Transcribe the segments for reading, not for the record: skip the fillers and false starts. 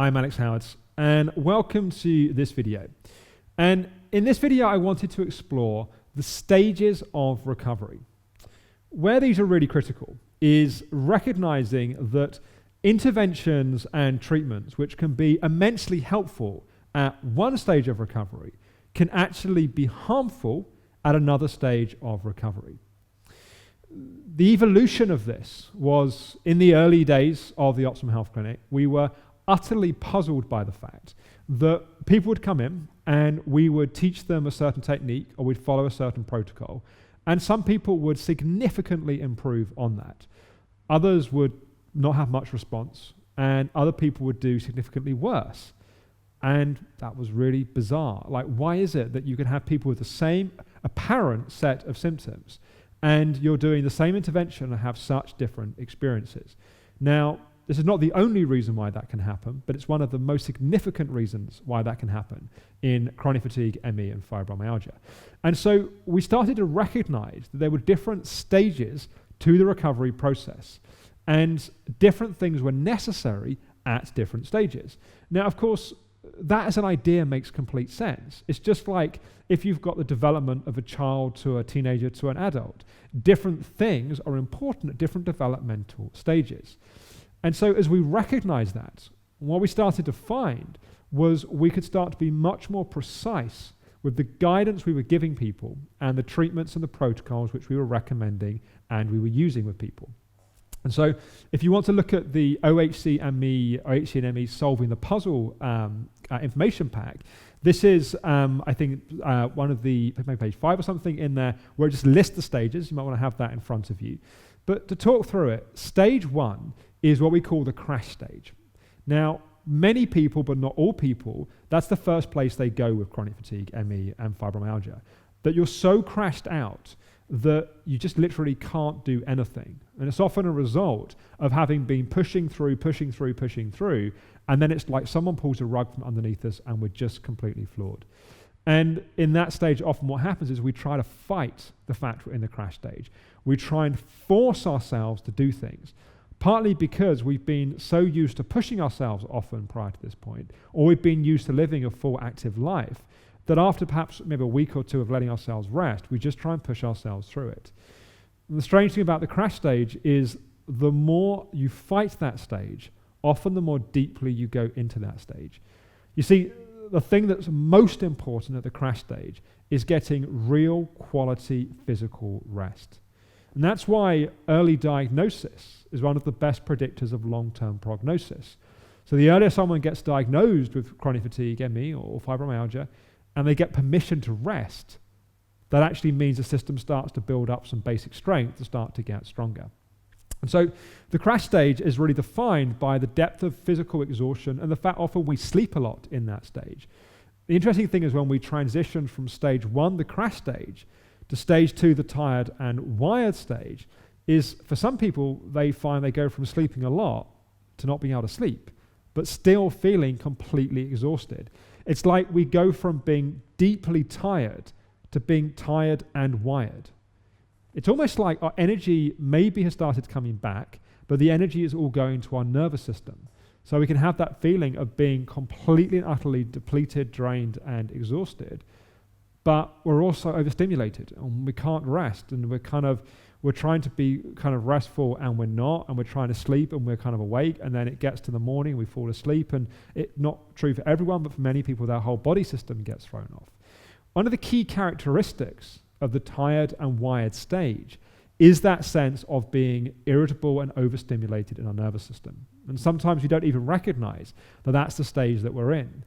I'm Alex Howard, and welcome to this video. And in this video, I wanted to explore the stages of recovery. Where these are really critical is recognizing that interventions and treatments, which can be immensely helpful at one stage of recovery, can actually be harmful at another stage of recovery. The evolution of this was in the early days of the Optimum Health Clinic. We were utterly puzzled by the fact that people would come in and we would teach them a certain technique or we'd follow a certain protocol, and some people would significantly improve on that. Others would not have much response, and other people would do significantly worse. And that was really bizarre. Like, why is it that you can have people with the same apparent set of symptoms and you're doing the same intervention and have such different experiences? Now, this is not the only reason why that can happen, but it's one of the most significant reasons why that can happen in chronic fatigue, ME, and fibromyalgia. And so we started to recognize that there were different stages to the recovery process, and different things were necessary at different stages. Now, of course, that as an idea makes complete sense. It's just like if you've got the development of a child to a teenager to an adult. Different things are important at different developmental stages. And so as we recognize that, what we started to find was we could start to be much more precise with the guidance we were giving people and the treatments and the protocols which we were recommending and we were using with people. And so if you want to look at the OHC and ME Solving the Puzzle information pack, this is, I think, one of the, maybe page 5 or something in there, where it just lists the stages. You might want to have that in front of you. But to talk through it, stage 1 is what we call the crash stage. Now, many people, but not all people, that's the first place they go with chronic fatigue, ME, and fibromyalgia. That you're so crashed out that you just literally can't do anything. And it's often a result of having been pushing through, and then it's like someone pulls a rug from underneath us and we're just completely floored. And in that stage, often what happens is we try to fight the fact we're in the crash stage. We try and force ourselves to do things, partly because we've been so used to pushing ourselves often prior to this point, or we've been used to living a full active life, that after perhaps maybe a week or two of letting ourselves rest, we just try and push ourselves through it. And the strange thing about the crash stage is the more you fight that stage, often the more deeply you go into that stage. You see, the thing that's most important at the crash stage is getting real quality physical rest. And that's why early diagnosis is one of the best predictors of long-term prognosis. So the earlier someone gets diagnosed with chronic fatigue, ME, or fibromyalgia, and they get permission to rest, that actually means the system starts to build up some basic strength to start to get stronger. And so the crash stage is really defined by the depth of physical exhaustion and the fact often we sleep a lot in that stage. The interesting thing is when we transition from stage 1, the crash stage, to stage 2, the tired and wired stage, is for some people, they find they go from sleeping a lot to not being able to sleep, but still feeling completely exhausted. It's like we go from being deeply tired to being tired and wired. It's almost like our energy maybe has started coming back, but the energy is all going to our nervous system. So we can have that feeling of being completely and utterly depleted, drained, and exhausted, but we're also overstimulated and we can't rest, and we're trying to be kind of restful and we're not, and we're trying to sleep and we're kind of awake, and then it gets to the morning, we fall asleep, and it's not true for everyone, but for many people, their whole body system gets thrown off. One of the key characteristics of the tired and wired stage is that sense of being irritable and overstimulated in our nervous system. And sometimes we don't even recognize that that's the stage that we're in.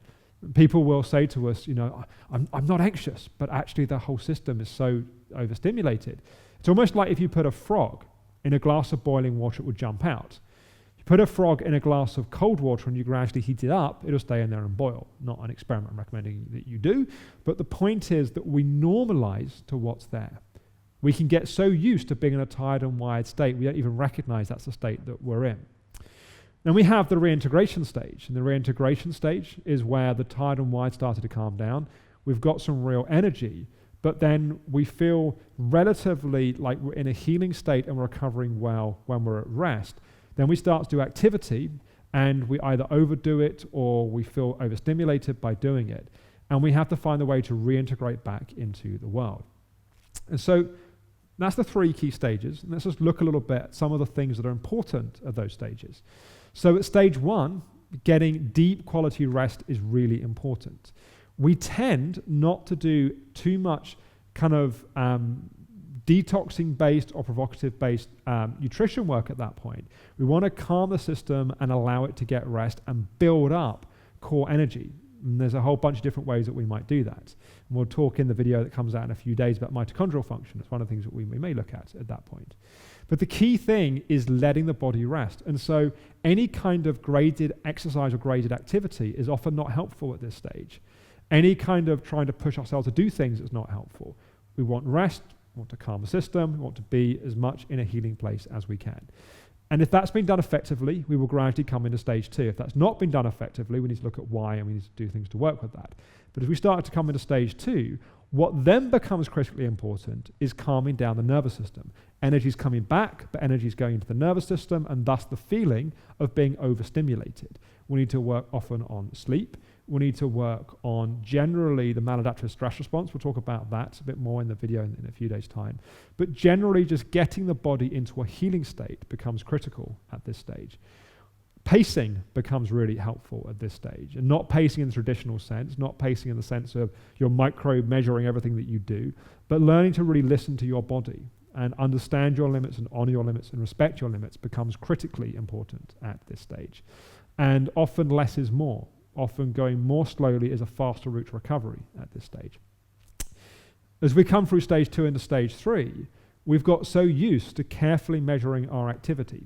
People will say to us, I'm not anxious, but actually the whole system is so overstimulated. It's almost like if you put a frog in a glass of boiling water, it would jump out. You put a frog in a glass of cold water and you gradually heat it up, it'll stay in there and boil. Not an experiment I'm recommending that you do, but the point is that we normalize to what's there. We can get so used to being in a tired and wired state, we don't even recognize that's the state that we're in. Then we have the reintegration stage, and the reintegration stage is where the tired and wired started to calm down. We've got some real energy, but then we feel relatively like we're in a healing state and we're recovering well when we're at rest. Then we start to do activity, and we either overdo it or we feel overstimulated by doing it, and we have to find a way to reintegrate back into the world. And so that's the 3 key stages. And let's just look a little bit at some of the things that are important at those stages. So at stage 1, getting deep quality rest is really important. We tend not to do too much kind of detoxing-based or provocative-based nutrition work at that point. We want to calm the system and allow it to get rest and build up core energy. And there's a whole bunch of different ways that we might do that. And we'll talk in the video that comes out in a few days about mitochondrial function. It's one of the things that we may look at that point. But the key thing is letting the body rest. And so any kind of graded exercise or graded activity is often not helpful at this stage. Any kind of trying to push ourselves to do things is not helpful. We want rest, we want to calm the system, we want to be as much in a healing place as we can. And if that's been done effectively, we will gradually come into stage 2. If that's not been done effectively, we need to look at why and we need to do things to work with that. But as we start to come into stage 2, what then becomes critically important is calming down the nervous system. Energy is coming back, but energy is going into the nervous system, and thus the feeling of being overstimulated. We need to work often on sleep. We need to work on generally the maladaptive stress response. We'll talk about that a bit more in the video in a few days' time. But generally, just getting the body into a healing state becomes critical at this stage. Pacing becomes really helpful at this stage, and not pacing in the traditional sense, not pacing in the sense of you're micro-measuring everything that you do, but learning to really listen to your body and understand your limits and honor your limits and respect your limits becomes critically important at this stage. And often less is more. Often going more slowly is a faster route to recovery at this stage. As we come through stage 2 into stage 3, we've got so used to carefully measuring our activity.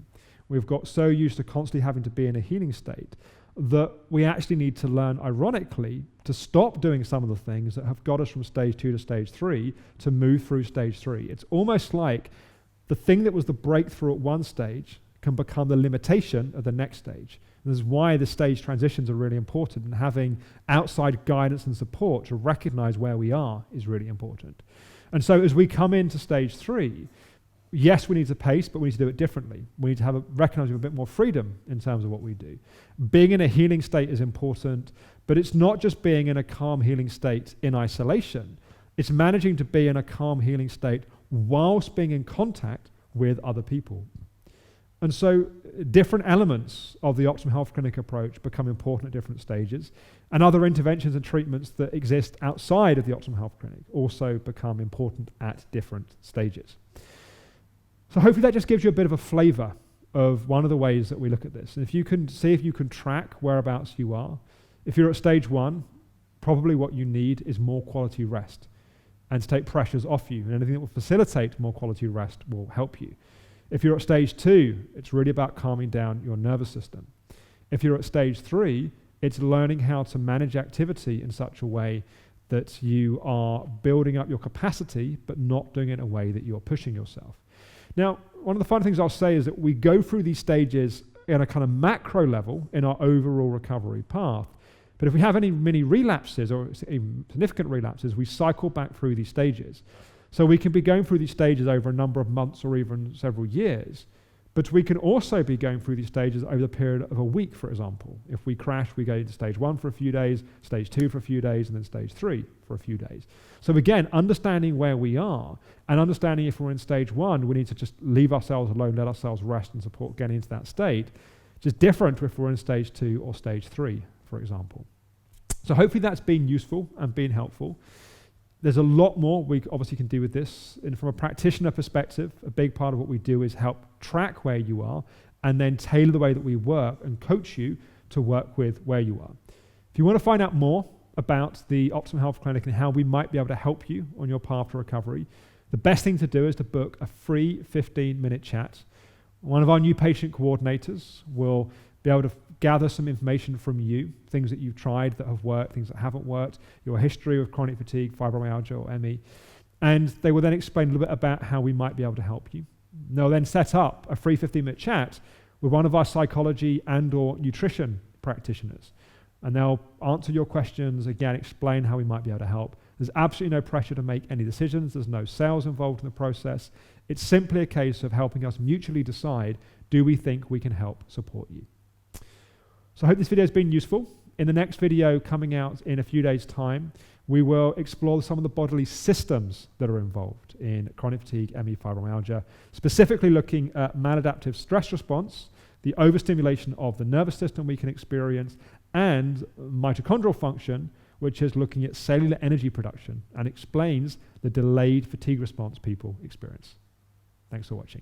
We've got so used to constantly having to be in a healing state that we actually need to learn, ironically, to stop doing some of the things that have got us from stage 2 to stage 3 to move through stage 3. It's almost like the thing that was the breakthrough at one stage can become the limitation of the next stage. And this is why the stage transitions are really important, and having outside guidance and support to recognize where we are is really important. And so as we come into stage 3, yes, we need to pace, but we need to do it differently. We need to recognize a bit more freedom in terms of what we do. Being in a healing state is important, but it's not just being in a calm healing state in isolation. It's managing to be in a calm healing state whilst being in contact with other people. And so different elements of the Optimum Health Clinic approach become important at different stages, and other interventions and treatments that exist outside of the Optimum Health Clinic also become important at different stages. So hopefully that just gives you a bit of a flavor of one of the ways that we look at this. And if you can see if you can track whereabouts you are, if you're at stage 1, probably what you need is more quality rest and to take pressures off you, and anything that will facilitate more quality rest will help you. If you're at stage 2, it's really about calming down your nervous system. If you're at stage 3, it's learning how to manage activity in such a way that you are building up your capacity, but not doing it in a way that you're pushing yourself. Now, one of the fun things I'll say is that we go through these stages in a kind of macro level in our overall recovery path. But if we have any mini relapses or significant relapses, we cycle back through these stages. So we can be going through these stages over a number of months or even several years, but we can also be going through these stages over the period of a week, for example. If we crash, we go into stage 1 for a few days, stage 2 for a few days, and then stage 3 for a few days. So again, understanding where we are and understanding if we're in stage 1, we need to just leave ourselves alone, let ourselves rest and support getting into that state. Just different if we're in stage 2 or stage 3, for example. So hopefully that's been useful and been helpful. There's a lot more we obviously can do with this. And from a practitioner perspective, a big part of what we do is help track where you are and then tailor the way that we work and coach you to work with where you are. If you want to find out more about the Optimum Health Clinic and how we might be able to help you on your path to recovery, the best thing to do is to book a free 15-minute chat. One of our new patient coordinators will be able to gather some information from you, things that you've tried that have worked, things that haven't worked, your history with chronic fatigue, fibromyalgia or ME, and they will then explain a little bit about how we might be able to help you. They'll then set up a free 15-minute chat with one of our psychology and or nutrition practitioners, and they'll answer your questions, again, explain how we might be able to help. There's absolutely no pressure to make any decisions. There's no sales involved in the process. It's simply a case of helping us mutually decide, do we think we can help support you? So I hope this video has been useful. In the next video coming out in a few days' time, we will explore some of the bodily systems that are involved in chronic fatigue, ME, fibromyalgia, specifically looking at maladaptive stress response, the overstimulation of the nervous system we can experience, and mitochondrial function, which is looking at cellular energy production and explains the delayed fatigue response people experience. Thanks for watching.